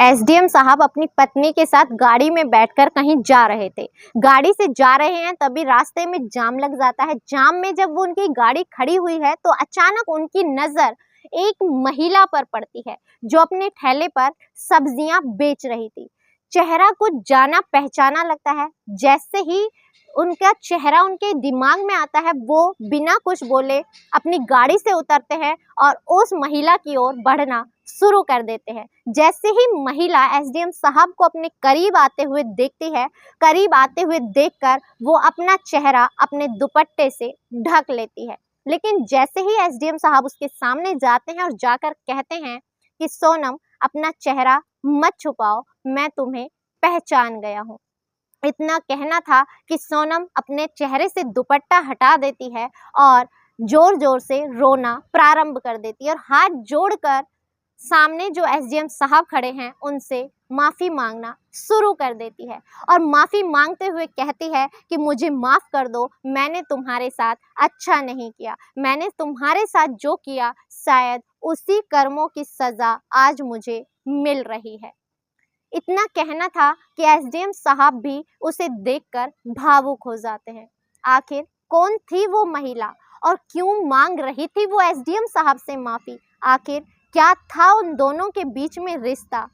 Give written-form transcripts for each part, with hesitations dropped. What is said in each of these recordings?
SDM साहब अपनी पत्नी के साथ गाड़ी में बैठकर कहीं जा रहे थे। गाड़ी से जा रहे हैं तभी रास्ते में जाम लग जाता है। जाम में जब वो उनकी गाड़ी खड़ी हुई है तो अचानक उनकी नजर एक महिला पर पड़ती है जो अपने ठेले पर सब्जियां बेच रही थी। चेहरा कुछ जाना पहचाना लगता है। जैसे ही उनका चेहरा उनके दिमाग में आता है वो बिना कुछ बोले अपनी गाड़ी से उतरते हैं और उस महिला की ओर बढ़ना शुरू कर देते हैं। जैसे ही महिला एसडीएम साहब को अपने करीब आते हुए देखती है, करीब आते हुए देखकर वो अपना चेहरा अपने दुपट्टे से ढक लेती है। लेकिन जैसे ही एसडीएम साहब उसके सामने जाते हैं और जाकर कहते हैं कि सोनम, अपना चेहरा मत छुपाओ, मैं तुम्हें पहचान गया हूँ। इतना कहना था कि सोनम अपने चेहरे से दुपट्टा हटा देती है और जोर जोर से रोना प्रारंभ कर देती है और हाथ जोड़कर सामने जो एसडीएम साहब खड़े हैं उनसे माफ़ी मांगना शुरू कर देती है और माफ़ी मांगते हुए कहती है कि मुझे माफ़ कर दो, मैंने तुम्हारे साथ अच्छा नहीं किया, मैंने तुम्हारे साथ जो किया शायद उसी कर्मों की सज़ा आज मुझे मिल रही है। इतना कहना था कि एसडीएम साहब भी उसे देखकर भावुक हो जाते हैं। आखिर कौन थी वो महिला और क्यों मांग रही थी वो एसडीएम साहब से माफ़ी? आखिर क्या था उन दोनों के बीच में रिश्ता?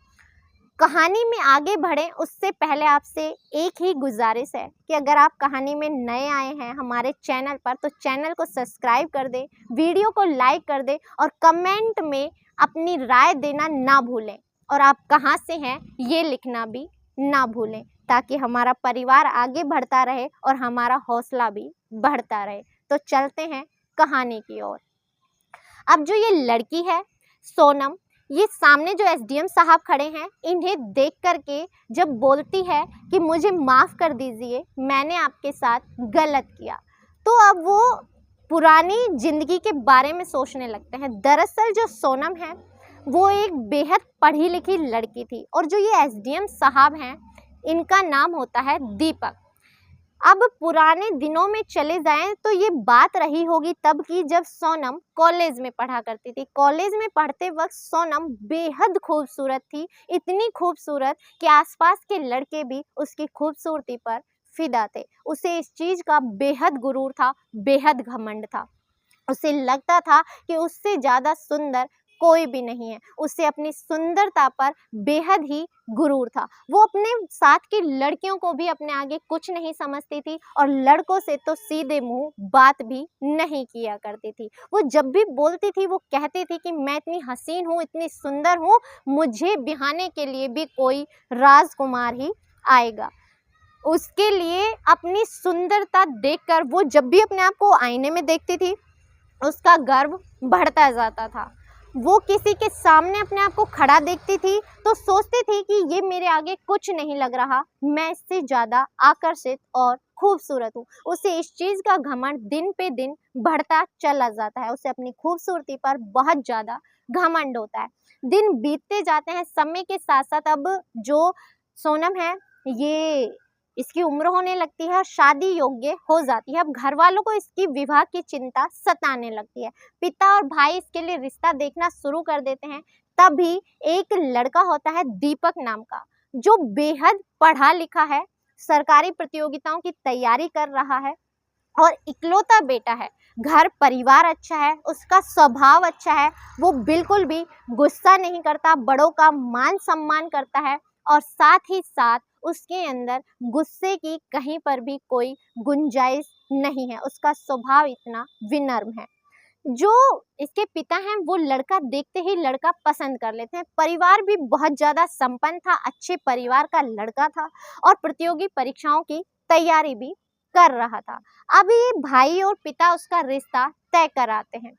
कहानी में आगे बढ़ें उससे पहले आपसे एक ही गुजारिश है कि अगर आप कहानी में नए आए हैं हमारे चैनल पर तो चैनल को सब्सक्राइब कर दें, वीडियो को लाइक कर दें और कमेंट में अपनी राय देना ना भूलें और आप कहाँ से हैं ये लिखना भी ना भूलें ताकि हमारा परिवार आगे बढ़ता रहे और हमारा हौसला भी बढ़ता रहे। तो चलते हैं कहानी की ओर। अब जो ये लड़की है सोनम, ये सामने जो एसडीएम साहब खड़े हैं इन्हें देख करके जब बोलती है कि मुझे माफ़ कर दीजिए, मैंने आपके साथ गलत किया, तो अब वो पुरानी ज़िंदगी के बारे में सोचने लगते हैं। दरअसल जो सोनम है वो एक बेहद पढ़ी लिखी लड़की थी और जो ये एसडीएम साहब हैं इनका नाम होता है दीपक। अब पुराने दिनों में चले जाएं तो ये बात रही होगी तब की जब सोनम कॉलेज में पढ़ा करती थी। कॉलेज में पढ़ते वक्त सोनम बेहद खूबसूरत थी, इतनी खूबसूरत कि आसपास के लड़के भी उसकी खूबसूरती पर फिदा थे। उसे इस चीज़ का बेहद गुरूर था, बेहद घमंड था। उसे लगता था कि उससे ज़्यादा सुंदर कोई भी नहीं है। उसे अपनी सुंदरता पर बेहद ही गुरूर था। वो अपने साथ की लड़कियों को भी अपने आगे कुछ नहीं समझती थी और लड़कों से तो सीधे मुंह बात भी नहीं किया करती थी। वो जब भी बोलती थी वो कहती थी कि मैं इतनी हसीन हूँ, इतनी सुंदर हूँ, मुझे बिहाने के लिए भी कोई राजकुमार ही आएगा। उसके लिए अपनी सुंदरता देखकर वो जब भी अपने आप को आईने में देखती थी उसका गर्व बढ़ता जाता था। वो किसी के सामने अपने आप को खड़ा देखती थी तो सोचती थी कि ये मेरे आगे कुछ नहीं लग रहा, मैं इससे ज़्यादा आकर्षित और खूबसूरत हूँ। उसे इस चीज़ का घमंड दिन पे दिन बढ़ता चला जाता है। उसे अपनी खूबसूरती पर बहुत ज़्यादा घमंड होता है। दिन बीतते जाते हैं, समय के साथ साथ अब जो सोनम है ये इसकी उम्र होने लगती है और शादी योग्य हो जाती है। अब घर वालों को इसकी विवाह की चिंता सताने लगती है। पिता और भाई इसके लिए रिश्ता देखना शुरू कर देते हैं। तभी एक लड़का होता है दीपक नाम का, जो बेहद पढ़ा लिखा है, सरकारी प्रतियोगिताओं की तैयारी कर रहा है और इकलौता बेटा है। घर परिवार अच्छा है, उसका स्वभाव अच्छा है, वो बिल्कुल भी गुस्सा नहीं करता, बड़ों का मान सम्मान करता है और साथ ही साथ उसके अंदर गुस्से की कहीं पर भी कोई गुंजाइश नहीं है। उसका स्वभाव इतना विनम्र है। जो इसके पिता हैं वो लड़का देखते ही लड़का पसंद कर लेते हैं। परिवार भी बहुत ज़्यादा संपन्न था, अच्छे परिवार का लड़का था और प्रतियोगी परीक्षाओं की तैयारी भी कर रहा था। अब ये भाई और पिता उसका रिश्ता तय कराते हैं।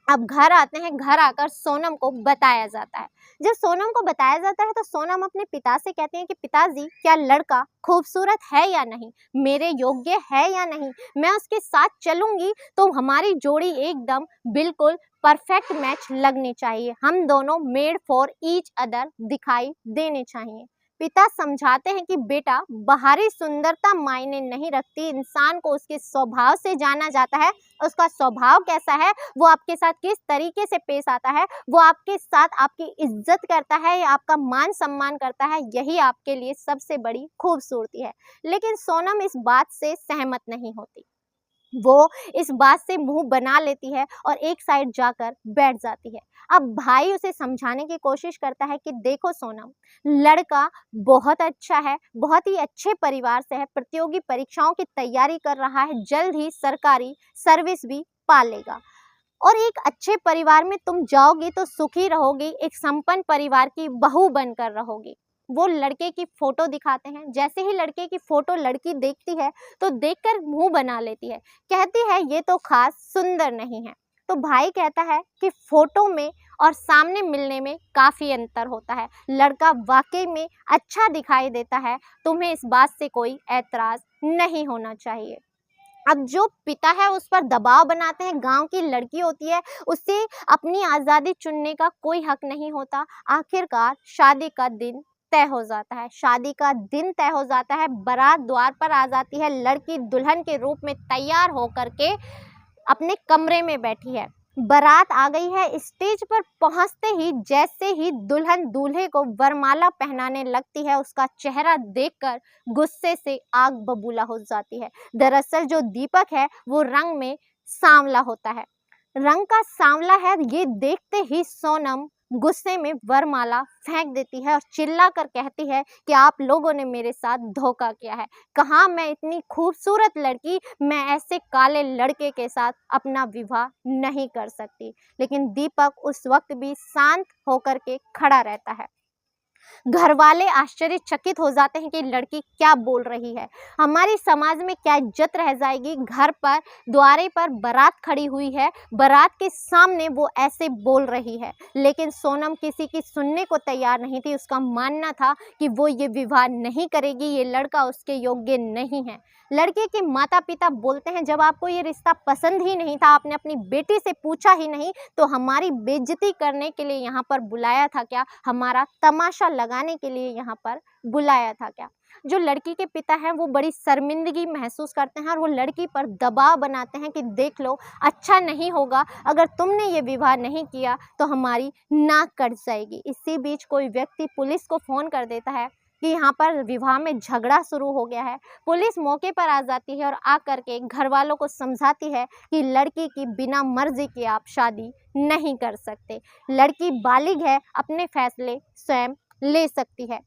अब घर आते हैं, घर आकर सोनम को बताया जाता है। जब सोनम को बताया जाता है तो सोनम अपने पिता से कहती है कि पिताजी, क्या लड़का खूबसूरत है या नहीं, मेरे योग्य है या नहीं, मैं उसके साथ चलूंगी तो हमारी जोड़ी एकदम बिल्कुल परफेक्ट मैच लगनी चाहिए, हम दोनों मेड फॉर ईच अदर दिखाई देने चाहिए। पिता समझाते हैं कि बेटा, बाहरी सुंदरता मायने नहीं रखती, इंसान को उसके स्वभाव से जाना जाता है। उसका स्वभाव कैसा है, वो आपके साथ किस तरीके से पेश आता है, वो आपके साथ आपकी इज्जत करता है या आपका मान सम्मान करता है, यही आपके लिए सबसे बड़ी खूबसूरती है। लेकिन सोनम इस बात से सहमत नहीं होती। वो इस बात से मुंह बना लेती है और एक साइड जाकर बैठ जाती है। अब भाई उसे समझाने की कोशिश करता है कि देखो सोनम, लड़का बहुत अच्छा है, बहुत ही अच्छे परिवार से है, प्रतियोगी परीक्षाओं की तैयारी कर रहा है, जल्द ही सरकारी सर्विस भी पा लेगा और एक अच्छे परिवार में तुम जाओगी तो सुखी रहोगी, एक संपन्न परिवार की बहू बनकर रहोगी। वो लड़के की फोटो दिखाते हैं। जैसे ही लड़के की फोटो लड़की देखती है तो देखकर मुंह बना लेती है, कहती है ये तो खास सुंदर नहीं है। तो भाई कहता है कि फोटो में और सामने मिलने में काफी अंतर होता है, लड़का वाकई में अच्छा दिखाई देता है, तुम्हें इस बात से कोई ऐतराज नहीं होना चाहिए। अब जो पिता है उस पर दबाव बनाते हैं, गांव की लड़की होती है, उसे अपनी आज़ादी चुनने का कोई हक नहीं होता। आखिरकार शादी का दिन तय हो जाता है, शादी का दिन तय हो जाता है, बारात द्वार पर आ जाती है, लड़की दुल्हन के रूप में तैयार होकर के अपने कमरे में बैठी है। बारात आ गई है, स्टेज पर पहुंचते ही जैसे ही दुल्हन दूल्हे को वरमाला पहनाने लगती है, उसका चेहरा देखकर गुस्से से आग बबूला हो जाती है। दरअसल जो दीपक है वो रंग में सांवला होता है, रंग का सांवला है। ये देखते ही सोनम गुस्से में वरमाला फेंक देती है और चिल्लाकर कहती है कि आप लोगों ने मेरे साथ धोखा किया है। कहाँ मैं इतनी खूबसूरत लड़की, मैं ऐसे काले लड़के के साथ अपना विवाह नहीं कर सकती। लेकिन दीपक उस वक्त भी शांत होकर के खड़ा रहता है। घर वाले आश्चर्यचकित हो जाते हैं कि लड़की क्या बोल रही है, हमारी समाज में क्या इज्जत रह जाएगी। घर पर द्वारे पर बारात खड़ी हुई है, बारात के सामने वो ऐसे बोल रही है। लेकिन सोनम किसी की सुनने को तैयार नहीं थी। उसका मानना था कि वो ये विवाह नहीं करेगी, ये लड़का उसके योग्य नहीं है। लड़के के माता पिता बोलते हैं जब आपको ये रिश्ता पसंद ही नहीं था, आपने अपनी बेटी से पूछा ही नहीं, तो हमारी बेइज्जती करने के लिए यहाँ पर बुलाया था क्या, हमारा तमाशा लगाने के लिए यहाँ पर बुलाया था क्या। जो लड़की के पिता हैं वो बड़ी शर्मिंदगी महसूस करते हैं और वो लड़की पर दबाव बनाते हैं कि देख लो, अच्छा नहीं होगा, अगर तुमने ये विवाह नहीं किया तो हमारी नाक कट जाएगी। इसी बीच कोई व्यक्ति पुलिस को फ़ोन कर देता है कि यहाँ पर विवाह में झगड़ा शुरू हो गया है। पुलिस मौके पर आ जाती है और आकर के घर वालों को समझाती है कि लड़की की बिना मर्जी के आप शादी नहीं कर सकते, लड़की बालिग है, अपने फैसले स्वयं ले सकती है।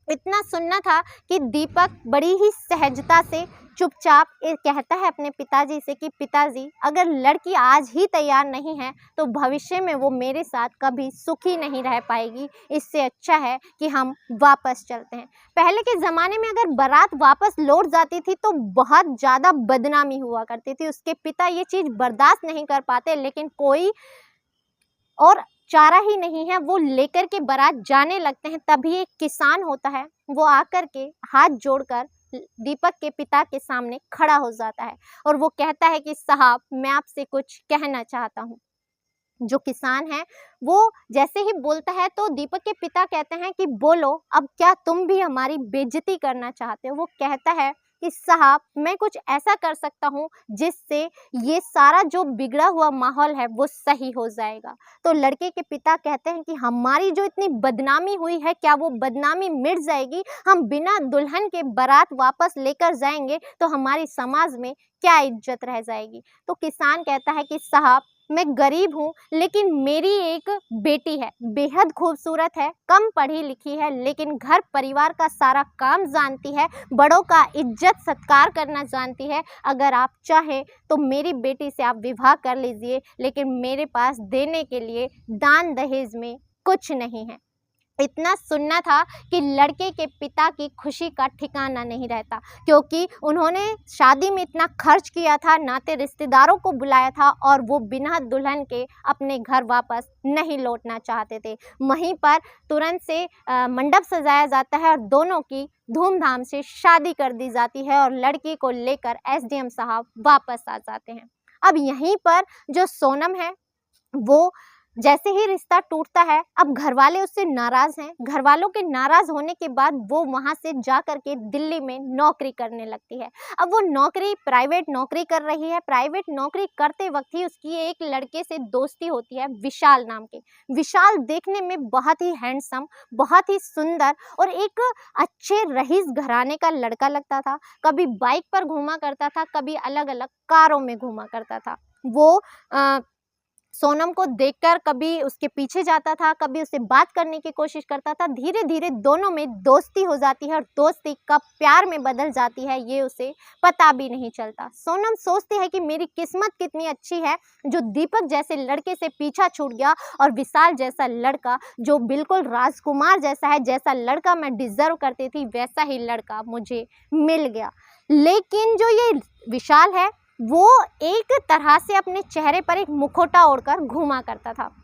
इतना सुनना था कि दीपक बड़ी ही सहजता से चुपचाप कहता है अपने पिताजी से कि पिताजी, अगर लड़की आज ही तैयार नहीं है तो भविष्य में वो मेरे साथ कभी सुखी नहीं रह पाएगी, इससे अच्छा है कि हम वापस चलते हैं। पहले के ज़माने में अगर बारात वापस लौट जाती थी तो बहुत ज़्यादा बदनामी हुआ करती थी, उसके पिता ये चीज़ बर्दाश्त नहीं कर पाते, लेकिन कोई और चारा ही नहीं है, वो लेकर के बारात जाने लगते हैं। तभी एक किसान होता है, वो आकर के हाथ जोड़कर दीपक के पिता के सामने खड़ा हो जाता है और वो कहता है कि साहब, मैं आपसे कुछ कहना चाहता हूँ। जो किसान है वो जैसे ही बोलता है तो दीपक के पिता कहते हैं कि बोलो, अब क्या तुम भी हमारी बेइज्जती करना चाहते हो। वो कहता है कि साहब, मैं कुछ ऐसा कर सकता हूँ जिससे ये सारा जो बिगड़ा हुआ माहौल है वो सही हो जाएगा। तो लड़के के पिता कहते हैं कि हमारी जो इतनी बदनामी हुई है, क्या वो बदनामी मिट जाएगी? हम बिना दुल्हन के बारात वापस लेकर जाएंगे तो हमारी समाज में क्या इज्जत रह जाएगी। तो किसान कहता है कि साहब, मैं गरीब हूँ, लेकिन मेरी एक बेटी है, बेहद खूबसूरत है, कम पढ़ी लिखी है, लेकिन घर परिवार का सारा काम जानती है, बड़ों का इज्जत सत्कार करना जानती है। अगर आप चाहें तो मेरी बेटी से आप विवाह कर लीजिए, लेकिन मेरे पास देने के लिए दान दहेज में कुछ नहीं है। इतना सुनना था कि लड़के के पिता की खुशी का ठिकाना नहीं रहता, क्योंकि उन्होंने शादी में इतना खर्च किया था, नाते रिश्तेदारों को बुलाया था और वो बिना दुल्हन के अपने घर वापस नहीं लौटना चाहते थे। वहीं पर तुरंत से मंडप सजाया जाता है और दोनों की धूमधाम से शादी कर दी जाती है और लड़की को लेकर एसडीएम साहब वापस आ जाते हैं। अब यहीं पर जो सोनम है वो जैसे ही रिश्ता टूटता है, अब घरवाले उससे नाराज हैं। घरवालों के नाराज होने के बाद वो वहाँ से जा कर के दिल्ली में नौकरी करने लगती है। अब वो नौकरी प्राइवेट नौकरी कर रही है। प्राइवेट नौकरी करते वक्त ही उसकी एक लड़के से दोस्ती होती है, विशाल नाम के। विशाल देखने में बहुत ही हैंडसम, बहुत ही सुंदर और एक अच्छे रईस घराने का लड़का लगता था। कभी बाइक पर घूमा करता था, कभी अलग अलग कारों में घूमा करता था। वो सोनम को देखकर कभी उसके पीछे जाता था, कभी उससे बात करने की कोशिश करता था। धीरे धीरे दोनों में दोस्ती हो जाती है और दोस्ती कब प्यार में बदल जाती है ये उसे पता भी नहीं चलता। सोनम सोचती है कि मेरी किस्मत कितनी अच्छी है जो दीपक जैसे लड़के से पीछा छूट गया और विशाल जैसा लड़का जो बिल्कुल राजकुमार जैसा है, जैसा लड़का मैं डिजर्व करती थी वैसा ही लड़का मुझे मिल गया। लेकिन जो ये विशाल है वो एक तरह से अपने चेहरे पर एक मुखौटा ओढ़कर घूमा करता था।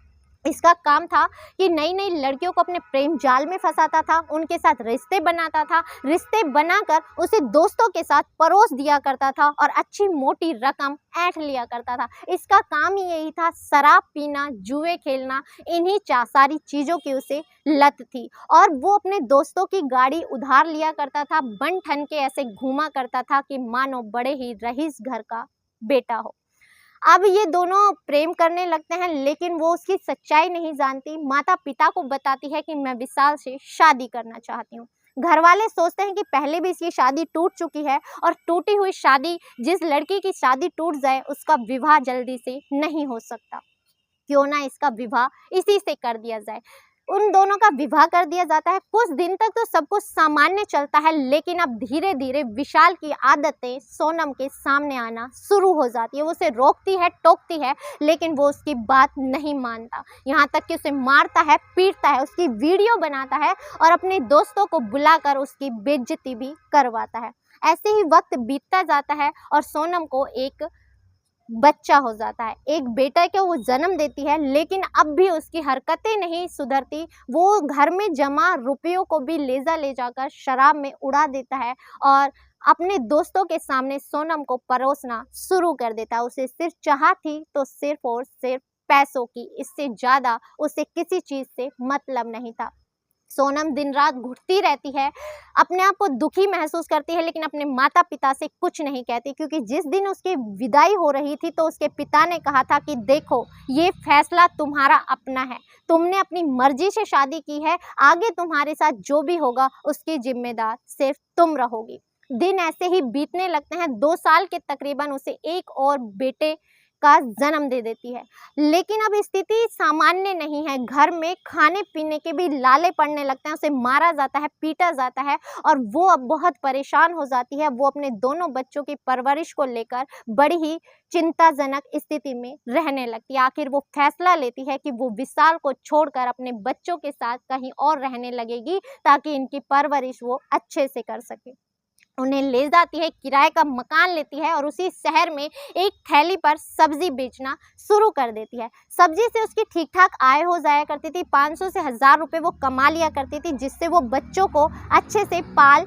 इसका काम था कि नई नई लड़कियों को अपने प्रेम जाल में फंसाता था, उनके साथ रिश्ते बनाता था, रिश्ते बनाकर उसे दोस्तों के साथ परोस दिया करता था और अच्छी मोटी रकम ऐंठ लिया करता था। इसका काम ही यही था, शराब पीना, जुए खेलना, इन्हीं सारी चीज़ों की उसे लत थी। और वो अपने दोस्तों की गाड़ी उधार लिया करता था, बन ठन के ऐसे घूमा करता था कि मानो बड़े ही रईस घर का बेटा हो। अब ये दोनों प्रेम करने लगते हैं लेकिन वो उसकी सच्चाई नहीं जानती। माता पिता को बताती है कि मैं विशाल से शादी करना चाहती हूँ। घर वाले सोचते हैं कि पहले भी इसकी शादी टूट चुकी है और टूटी हुई शादी, जिस लड़की की शादी टूट जाए उसका विवाह जल्दी से नहीं हो सकता। क्यों ना इसका विवाह इसी से कर दिया जाए। उन दोनों का विवाह कर दिया जाता है। कुछ दिन तक तो सब कुछ सामान्य चलता है लेकिन अब धीरे धीरे विशाल की आदतें सोनम के सामने आना शुरू हो जाती है। वो उसे रोकती है, टोकती है लेकिन वो उसकी बात नहीं मानता। यहाँ तक कि उसे मारता है, पीटता है, उसकी वीडियो बनाता है और अपने दोस्तों को बुलाकर उसकी बेइज्जती भी करवाता है। ऐसे ही वक्त बीतता जाता है और सोनम को एक बच्चा हो जाता है। एक बेटा को वो जन्म देती है लेकिन अब भी उसकी हरकतें नहीं सुधरती। वो घर में जमा रुपयों को भी ले जाकर शराब में उड़ा देता है और अपने दोस्तों के सामने सोनम को परोसना शुरू कर देता है। उसे सिर्फ चाह थी तो सिर्फ और सिर्फ पैसों की, इससे ज़्यादा उसे किसी चीज़ से मतलब नहीं था। सोनम दिन रात घुटती रहती है, अपने आप को दुखी महसूस करती है लेकिन अपने माता पिता से कुछ नहीं कहती क्योंकि जिस दिन उसकी विदाई हो रही थी तो उसके पिता ने कहा था कि देखो ये फैसला तुम्हारा अपना है, तुमने अपनी मर्जी से शादी की है, आगे तुम्हारे साथ जो भी होगा उसकी जिम्मेदार सिर्फ तुम रहोगी। दिन ऐसे ही बीतने लगते हैं। 2 साल के तकरीबन उसे एक और बेटे का जन्म दे देती है लेकिन अब स्थिति सामान्य नहीं है। घर में खाने पीने के भी लाले पड़ने लगते हैं, उसे मारा जाता है, पीटा जाता है और वो अब बहुत परेशान हो जाती है। वो अपने दोनों बच्चों की परवरिश को लेकर बड़ी ही चिंताजनक स्थिति में रहने लगती है। आखिर वो फैसला लेती है कि वो विशाल को छोड़कर अपने बच्चों के साथ कहीं और रहने लगेगी ताकि इनकी परवरिश वो अच्छे से कर सके। उन्हें ले जाती है, किराए का मकान लेती है और उसी शहर में एक थैली पर सब्जी बेचना शुरू कर देती है। सब्जी से उसकी ठीक ठाक आय हो जाया करती थी। 500 से 1000 रुपये वो कमा लिया करती थी जिससे वो बच्चों को अच्छे से पाल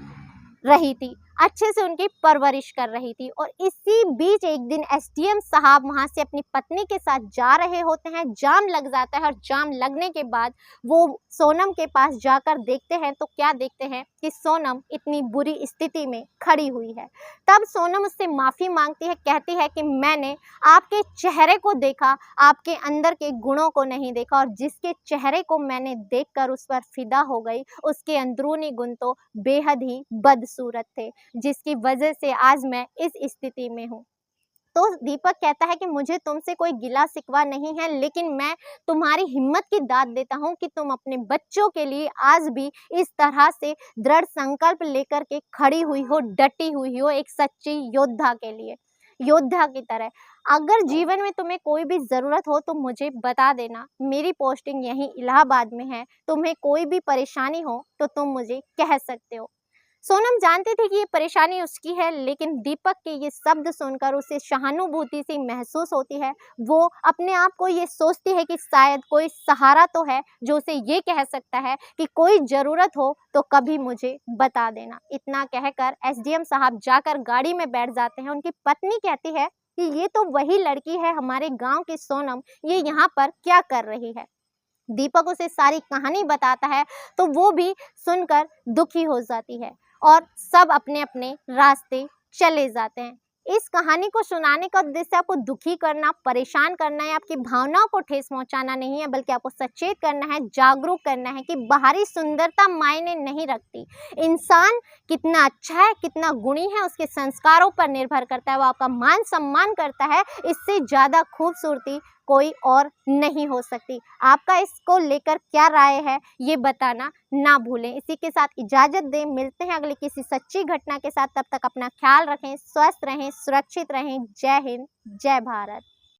रही थी, अच्छे से उनकी परवरिश कर रही थी। और इसी बीच एक दिन एसडीएम साहब वहाँ से अपनी पत्नी के साथ जा रहे होते हैं। जाम लग जाता है और जाम लगने के बाद वो सोनम के पास जाकर देखते हैं तो क्या देखते हैं कि सोनम इतनी बुरी स्थिति में खड़ी हुई है। तब सोनम उससे माफ़ी मांगती है, कहती है कि मैंने आपके चेहरे को देखा, आपके अंदर के गुणों को नहीं देखा और जिसके चेहरे को मैंने देखकर उस पर फिदा हो गई उसके अंदरूनी गुण तो बेहद ही बदसूरत थे जिसकी वजह से आज मैं इस स्थिति में हूँ। तो दीपक कहता है कि मुझे तुमसे कोई गिला शिकवा नहीं है लेकिन मैं तुम्हारी हिम्मत की दाद देता हूँ कि तुम अपने बच्चों के लिए आज भी इस तरह से दृढ़ संकल्प लेकर के खड़ी हुई हो, डटी हुई हो, एक सच्ची योद्धा के लिए, योद्धा की तरह। अगर जीवन में तुम्हें कोई भी ज़रूरत हो तो मुझे बता देना। मेरी पोस्टिंग यहीं इलाहाबाद में है, तुम्हें कोई भी परेशानी हो तो तुम मुझे कह सकते हो। सोनम जानती थी कि ये परेशानी उसकी है लेकिन दीपक के ये शब्द सुनकर उसे सहानुभूति सी महसूस होती है। वो अपने आप को ये सोचती है कि शायद कोई सहारा तो है जो उसे ये कह सकता है कि कोई ज़रूरत हो तो कभी मुझे बता देना। इतना कहकर एसडीएम साहब जाकर गाड़ी में बैठ जाते हैं। उनकी पत्नी कहती है कि ये तो वही लड़की है हमारे गांव की सोनम, ये यहाँ पर क्या कर रही है। दीपक उसे सारी कहानी बताता है तो वो भी सुनकर दुखी हो जाती है और सब अपने अपने रास्ते चले जाते हैं। इस कहानी को सुनाने का उद्देश्य आपको दुखी करना, परेशान करना है, आपकी भावनाओं को ठेस पहुंचाना नहीं है, बल्कि आपको सचेत करना है, जागरूक करना है कि बाहरी सुंदरता मायने नहीं रखती। इंसान कितना अच्छा है, कितना गुणी है, उसके संस्कारों पर निर्भर करता है, वो आपका मान सम्मान करता है। इससे ज़्यादा खूबसूरती कोई और नहीं हो सकती। आपका इसको लेकर क्या राय है ये बताना ना भूलें। इसी के साथ इजाज़त दें, मिलते हैं अगली किसी सच्ची घटना के साथ। तब तक अपना ख्याल रखें, स्वस्थ रहें, सुरक्षित रहें। जय हिंद, जय भारत।